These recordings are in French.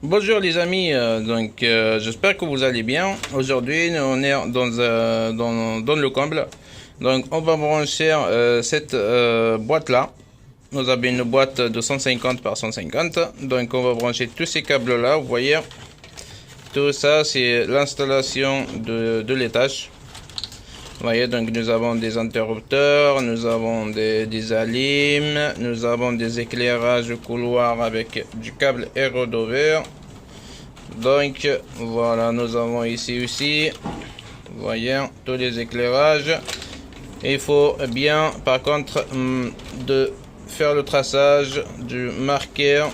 Bonjour les amis, j'espère que vous allez bien. Aujourd'hui on est dans le comble. Donc on va brancher cette boîte là. Nous avons une boîte de 150 par 150. Donc on va brancher tous ces câbles là. Vous voyez, tout ça c'est l'installation de l'étage. Vous voyez, donc nous avons des interrupteurs, nous avons des alimes, nous avons des éclairages couloir avec du câble aérodover. Donc voilà, nous avons ici aussi, vous voyez, tous les éclairages. Il faut bien par contre de faire le traçage du marqueur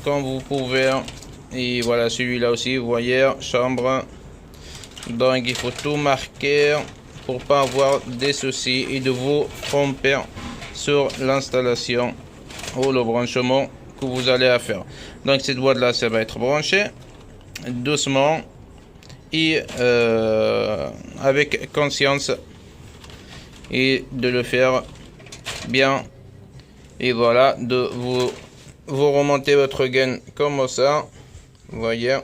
comme vous pouvez. Et voilà, celui-là aussi, vous voyez, chambre. Donc il faut tout marquer pour pas avoir des soucis et de vous tromper sur l'installation ou le branchement que vous allez faire. Donc cette boîte là, ça va être branché doucement et avec conscience, et de le faire bien. Et voilà, de vous remonter votre gain comme ça, vous voyez,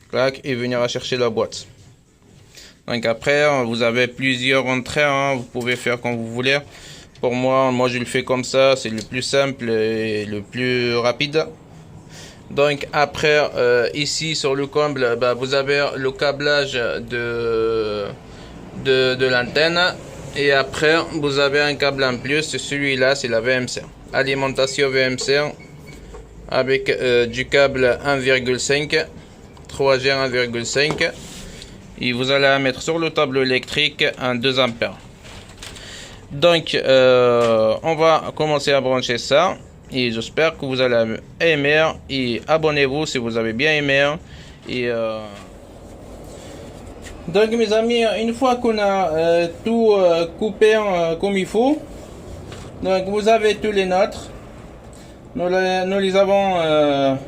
clac, et venir à chercher la boîte. Donc après, vous avez plusieurs entrées, hein, vous pouvez faire comme vous voulez. Pour moi je le fais comme ça, c'est le plus simple et le plus rapide. Donc après, ici sur le comble, vous avez le câblage de l'antenne. Et après, vous avez un câble en plus, celui-là c'est la VMC. Alimentation VMC avec du câble 1,5, 3G 1,5. Et vous allez la mettre sur le tableau électrique en 2 ampères. Donc on va commencer à brancher ça. Et j'espère que vous allez aimer. Et abonnez-vous si vous avez bien aimé. Et donc mes amis, une fois qu'on a tout coupé comme il faut, donc vous avez tous les nôtres. Nous les avons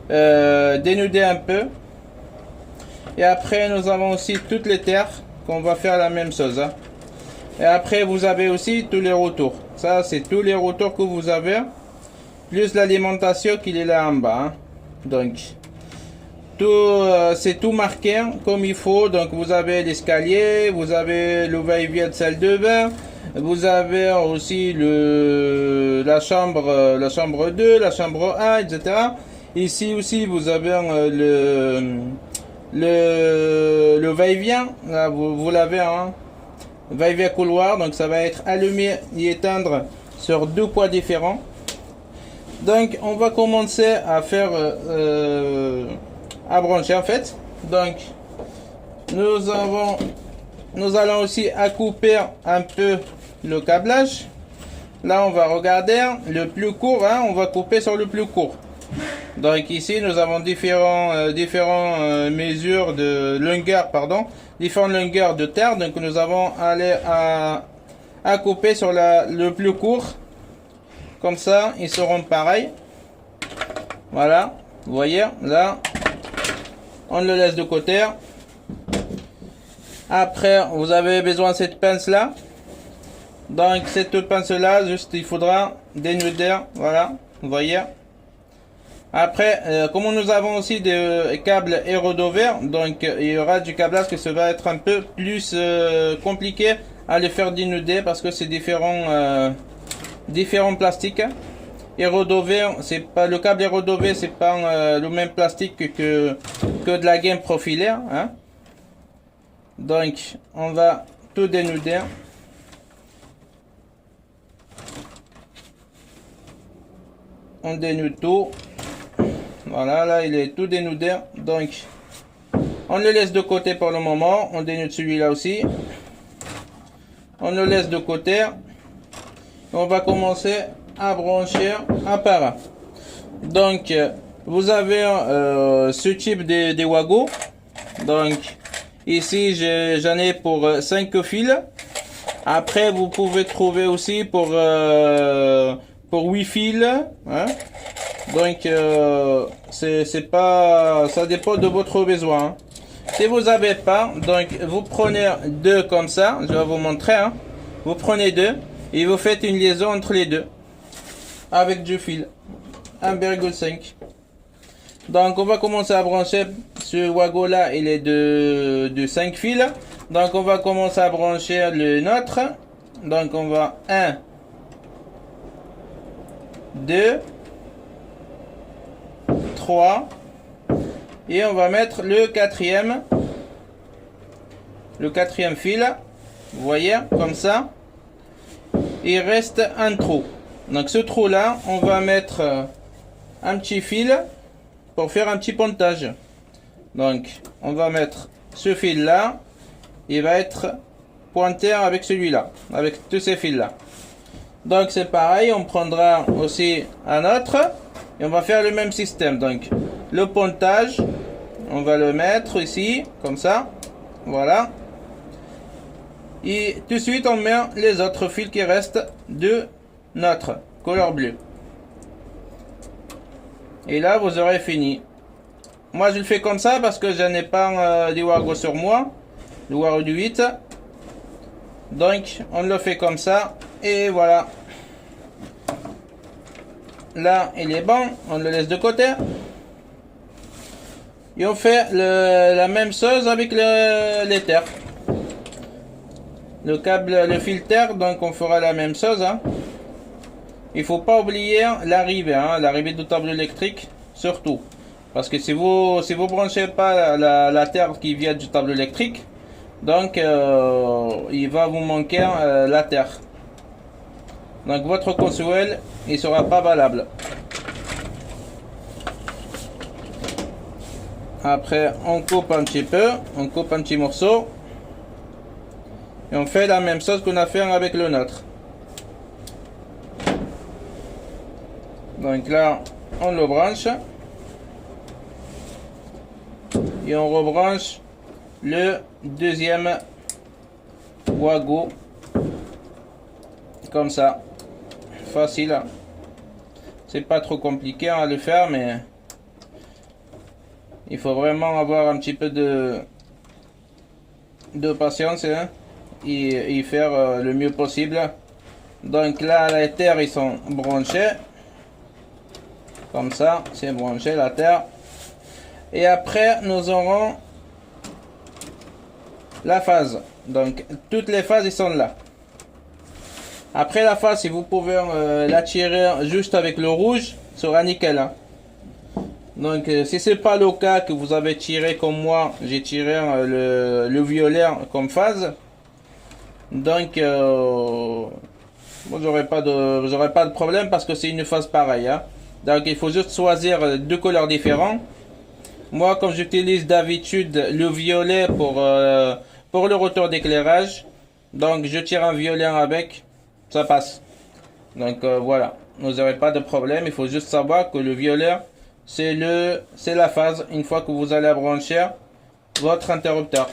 dénudés un peu. Et après nous avons aussi toutes les terres qu'on va faire la même chose, hein. Et après vous avez aussi tous les retours. Ça c'est tous les retours que vous avez, plus l'alimentation qu'il est là en bas, hein. Donc tout c'est tout marqué comme il faut. Donc vous avez l'escalier, vous avez le va-et-vient de salle de bain, vous avez aussi la chambre 2, la chambre 1, etc. Ici aussi vous avez le va-et-vient, là vous l'avez, hein, va-et-vient couloir. Donc ça va être allumé et éteindre sur 2 poids différents. Donc on va commencer à faire à brancher en fait. Donc nous allons aussi à couper un peu le câblage. Là on va regarder le plus court, hein, on va couper sur le plus court. Donc ici nous avons différentes mesures de longueur, différentes longueurs de terre. Donc nous avons aller à couper sur le plus court. Comme ça ils seront pareils. Voilà, vous voyez, là on le laisse de côté. Après vous avez besoin de cette pince là. Donc cette pince là, juste il faudra dénuder, voilà, vous voyez. Après, comme nous avons aussi des câbles aérodover, donc il y aura du câblage que ça va être un peu plus compliqué à le faire dénuder parce que c'est différents plastiques. Aérodover, c'est pas le câble aérodover, c'est pas le même plastique que de la gaine profilée, hein. Donc on va tout dénuder. On dénude tout. Voilà, là il est tout dénudé. Donc on le laisse de côté pour le moment. On dénude celui-là aussi. On le laisse de côté. On va commencer à brancher un par un. Donc vous avez ce type de wago. Donc ici j'en ai pour 5 fils. Après vous pouvez trouver aussi pour 8 fils, hein. Donc c'est pas, ça dépend de votre besoin, hein. Si vous n'avez pas, donc vous prenez 2 comme ça, je vais vous montrer, hein. Vous prenez 2 et vous faites une liaison entre les deux avec du fil 1,5. Donc on va commencer à brancher ce wago là, il est de 5 fils. Donc on va commencer à brancher le nôtre. Donc on va 1, 2, 3 et on va mettre le quatrième fil. Vous voyez, comme ça. Il reste un trou. Donc ce trou là, on va mettre un petit fil pour faire un petit pontage. Donc on va mettre ce fil là, il va être pointé avec celui-là, avec tous ces fils là. Donc c'est pareil, on prendra aussi un autre et on va faire le même système. Donc le pontage, on va le mettre ici, comme ça, voilà. Et tout de suite on met les autres fils qui restent de notre couleur bleue. Et là vous aurez fini. Moi je le fais comme ça parce que je n'ai pas des wago sur moi, le wago du 8. Donc on le fait comme ça et voilà. Là il est bon, on le laisse de côté. Et on fait la même chose avec l'éther. Le câble, le filtre, donc on fera la même chose. Hein. Il faut pas oublier l'arrivée, hein, l'arrivée du tableau électrique surtout. Parce que si vous branchez pas la terre qui vient du tableau électrique, donc il va vous manquer la terre. Donc votre consuel il sera pas valable. Après on coupe un petit peu, on coupe un petit morceau. Et on fait la même chose qu'on a fait avec le nôtre. Donc là on le branche. Et on rebranche le deuxième wago comme ça, facile, c'est pas trop compliqué à le faire, mais il faut vraiment avoir un petit peu de patience, hein, et faire le mieux possible. Donc là les terres ils sont branchés comme ça, c'est branché la terre. Et après nous aurons la phase. Donc toutes les phases ils sont là. Après la phase, si vous pouvez la tirer juste avec le rouge, sera nickel. Hein. Donc si c'est pas le cas que vous avez tiré comme moi, j'ai tiré le violet comme phase. Donc vous n'aurez pas de problème parce que c'est une phase pareille. Hein. Donc il faut juste choisir deux couleurs différentes. Moi, comme j'utilise d'habitude le violet pour le retour d'éclairage, donc je tire un violet avec, ça passe. Donc voilà, vous n'aurez pas de problème. Il faut juste savoir que le violet, c'est la phase une fois que vous allez brancher votre interrupteur.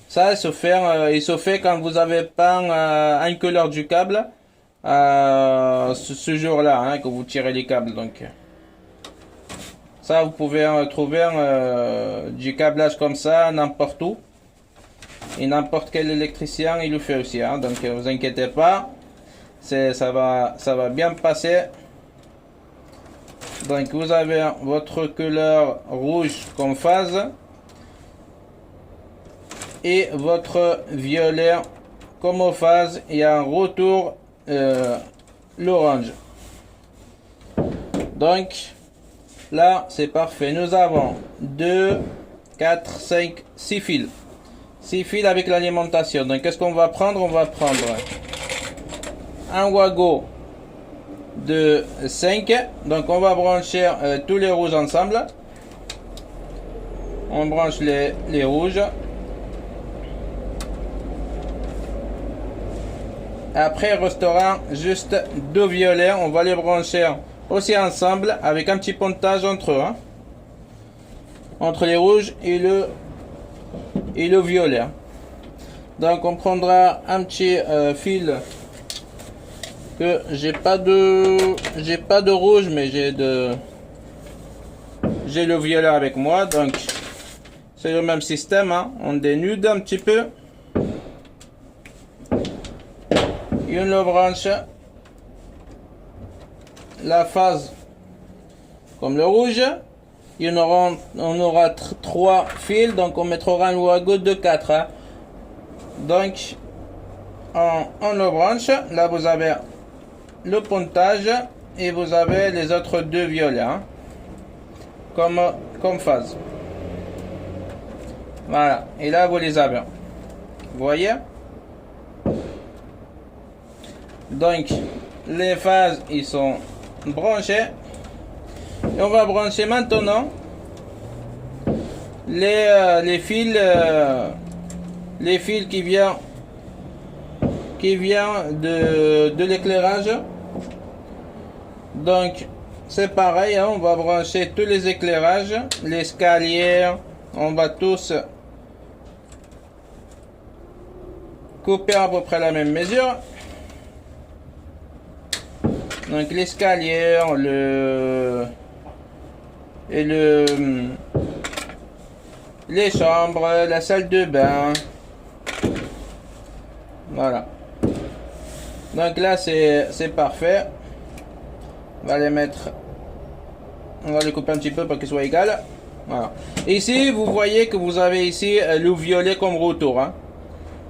Ça, il se fait quand vous n'avez pas une couleur du câble ce jour-là, hein, que vous tirez les câbles. Donc ça, vous pouvez trouver du câblage comme ça n'importe où. Et n'importe quel électricien il le fait aussi. Hein. Donc vous inquiétez pas. Ça va bien passer. Donc vous avez votre couleur rouge comme phase. Et votre violet comme phase. Et un retour l'orange. Donc là c'est parfait. Nous avons 2, 4, 5, 6 fils. 6 fils avec l'alimentation. Donc qu'est-ce qu'on va prendre? On va prendre un wago de 5. Donc on va brancher tous les rouges ensemble. On branche les rouges. Après il restera juste deux violets. On va les brancher aussi ensemble avec un petit pontage entre eux. Hein, entre les rouges et le violet. Donc on prendra un petit fil que j'ai pas de rouge, mais j'ai le violet avec moi. Donc c'est le même système. Hein. On dénude un petit peu et on le branche la phase comme le rouge. On aura 3 fils, donc on mettra un wago de 4. Hein. Donc on le branche. Là vous avez le pontage et vous avez les autres 2 violets hein, comme phase. Voilà, et là vous les avez. Vous voyez? Donc les phases ils sont branchées. Et on va brancher maintenant les fils qui viennent de l'éclairage. Donc c'est pareil hein, on va brancher tous les éclairages, l'escalier, on va tous couper à peu près la même mesure. Donc l'escalier, les chambres, la salle de bain. Voilà. Donc là c'est parfait. On va les mettre. On va les couper un petit peu pour qu'ils soient égales. Voilà. Ici vous voyez que vous avez ici le violet comme retour. Hein.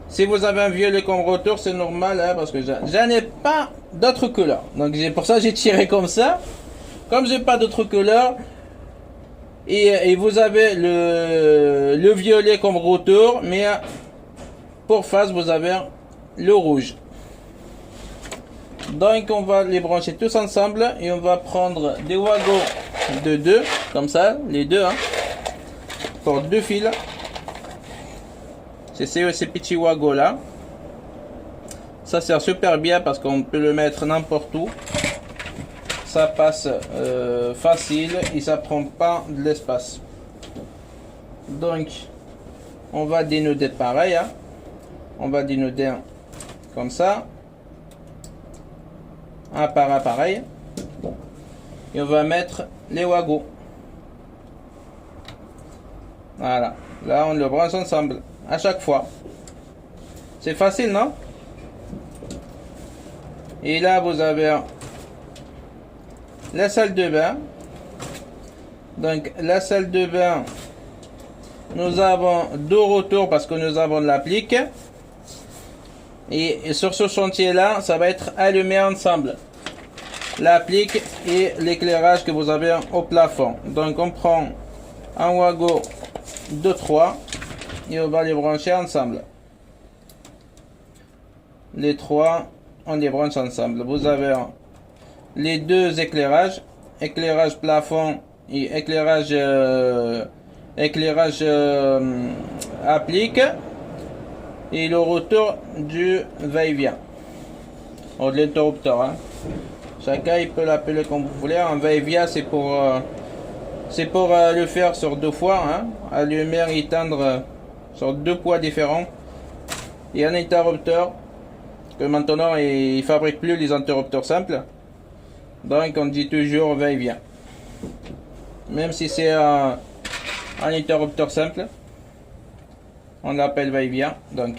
Si vous avez un violet comme retour, c'est normal hein, parce que j'en ai pas d'autres couleurs. Donc pour ça j'ai tiré comme ça. Comme j'ai pas d'autres couleurs. Et vous avez le violet comme retour, mais pour face vous avez le rouge. Donc on va les brancher tous ensemble et on va prendre des wagons de 2, comme ça, les deux, hein, pour 2 fils. C'est ces petits wagons là. Ça sert super bien parce qu'on peut le mettre n'importe où. Ça passe facile et ça prend pas de l'espace. Donc on va dénuder pareil hein. On va dénuder comme ça un par un pareil et on va mettre les wagons. Voilà, là on le branche ensemble à chaque fois. C'est facile non? Et là vous avez la salle de bain. Donc la salle de bain, nous avons 2 retours parce que nous avons de l'applique. Et sur ce chantier là, ça va être allumé ensemble. L'applique et l'éclairage que vous avez au plafond. Donc on prend un wagon de 3 et on va les brancher ensemble. Les 3, on les branche ensemble. Vous avez les 2 éclairages, éclairage plafond et éclairage applique et le retour du va-et-vient de l'interrupteur hein. Chacun il peut l'appeler comme vous voulez. Un va-et-vient c'est pour le faire sur 2 fois hein. Allumer et éteindre sur 2 poids différents. Et un interrupteur que maintenant il fabrique plus les interrupteurs simples. Donc on dit toujours va-et-vient. Même si c'est un interrupteur simple, on l'appelle va-et-vient. Donc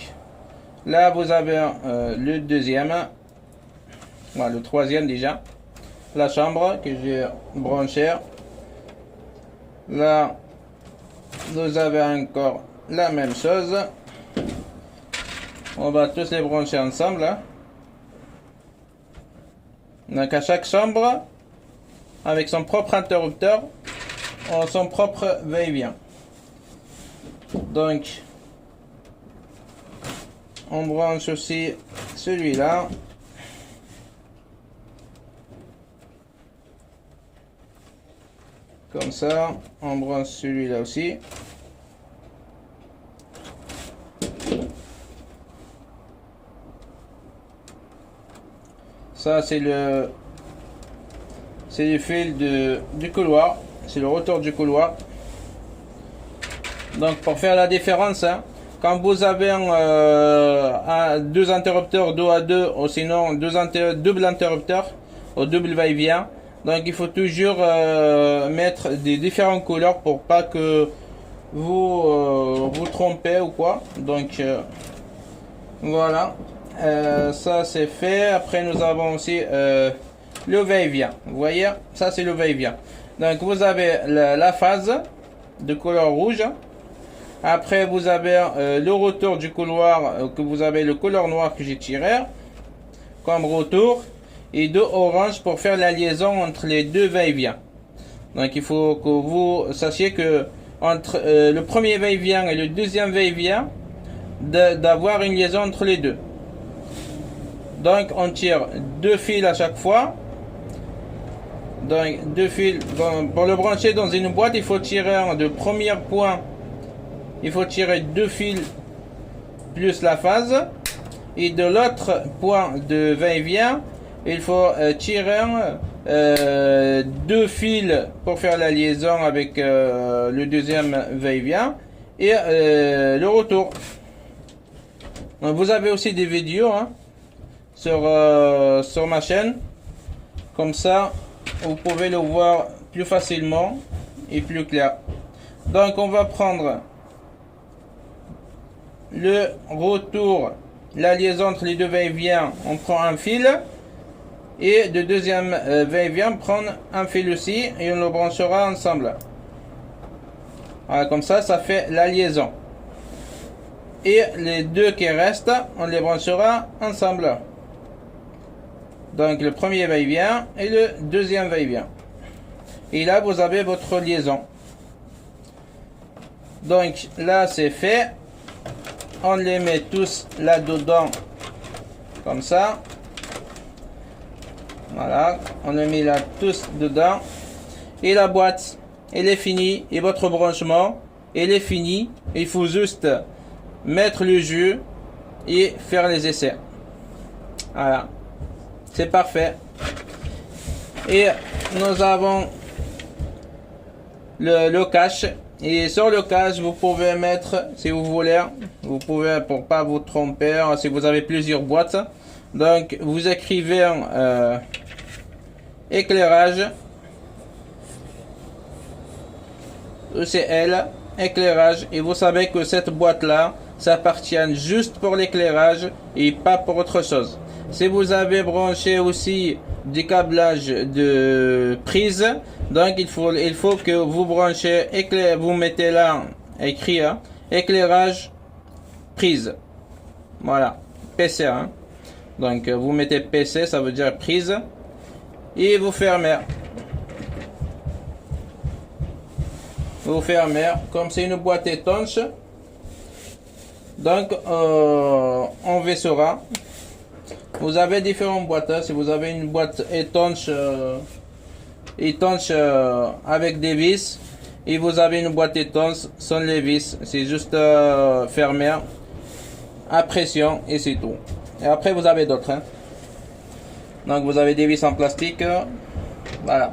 là vous avez le deuxième, voilà, le troisième déjà. La chambre que j'ai branché. Là vous avez encore la même chose. On va tous les brancher ensemble. Hein. Donc à chaque chambre, avec son propre interrupteur, son propre va-et-vient. Donc, on branche aussi celui-là. Comme ça, on branche celui-là aussi. Ça c'est le fil du couloir, c'est le retour du couloir. Donc pour faire la différence, hein, quand vous avez 2 interrupteurs dos à dos ou sinon double interrupteur au double va-et-vient, donc il faut toujours mettre des différentes couleurs pour pas que vous vous trompez ou quoi. Donc voilà. Ça c'est fait. Après nous avons aussi le va-et-vient. Vous voyez, ça c'est le va-et-vient. Donc vous avez la phase de couleur rouge. Après vous avez le retour du couloir, que vous avez le couleur noir que j'ai tiré comme retour, et deux orange pour faire la liaison entre les deux va-et-vient. Donc il faut que vous sachiez que entre le premier va-et-vient et le deuxième va-et-vient, d'avoir une liaison entre les deux. Donc on tire deux fils à chaque fois. Donc deux fils, pour le brancher dans une boîte, il faut tirer de premier point, il faut tirer deux fils plus la phase, et de l'autre point de va-et-vient, il faut tirer deux fils pour faire la liaison avec le deuxième va-et-vient et le retour. Donc vous avez aussi des vidéos sur ma chaîne, comme ça vous pouvez le voir plus facilement et plus clair. Donc on va prendre le retour, la liaison entre les deux va-et-vient, on prend un fil, et de deuxième va-et-vient prendre un fil aussi, et on le branchera ensemble. Voilà, comme ça fait la liaison. Et les deux qui restent, on les branchera ensemble. Donc le premier va-et-vient et le deuxième va-et-vient. Et là vous avez votre liaison. Donc là c'est fait. On les met tous là-dedans. Comme ça. Voilà. On les met là tous dedans. Et la boîte, elle est finie. Et votre branchement, elle est fini. Il faut juste mettre le jus et faire les essais. Voilà. C'est parfait. Et nous avons le cache. Et sur le cache, vous pouvez mettre, si vous voulez, vous pouvez, pour pas vous tromper, si vous avez plusieurs boîtes. Donc, vous écrivez éclairage, ECL, éclairage. Et vous savez que cette boîte-là, ça appartient juste pour l'éclairage et pas pour autre chose. Si vous avez branché aussi du câblage de prise, donc il faut que vous branchez, vous mettez là écrit éclairage prise. Voilà, PC. Donc vous mettez PC, ça veut dire prise, et vous fermez. Vous fermez, comme c'est une boîte étanche. Donc on vaissera. Vous avez différentes boîtes. Si vous avez une boîte étanche, avec des vis, et vous avez une boîte étanche sans les vis, c'est juste fermer à pression et c'est tout. Et après vous avez d'autres. Donc vous avez des vis en plastique. Voilà.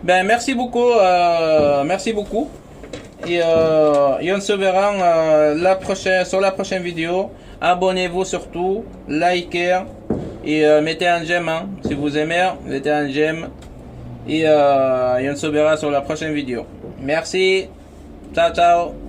Ben merci beaucoup. Merci beaucoup. Et on se verra sur la prochaine vidéo. Abonnez-vous surtout, likez et mettez un j'aime si vous aimez, mettez un j'aime et on se verra sur la prochaine vidéo. Merci, ciao ciao.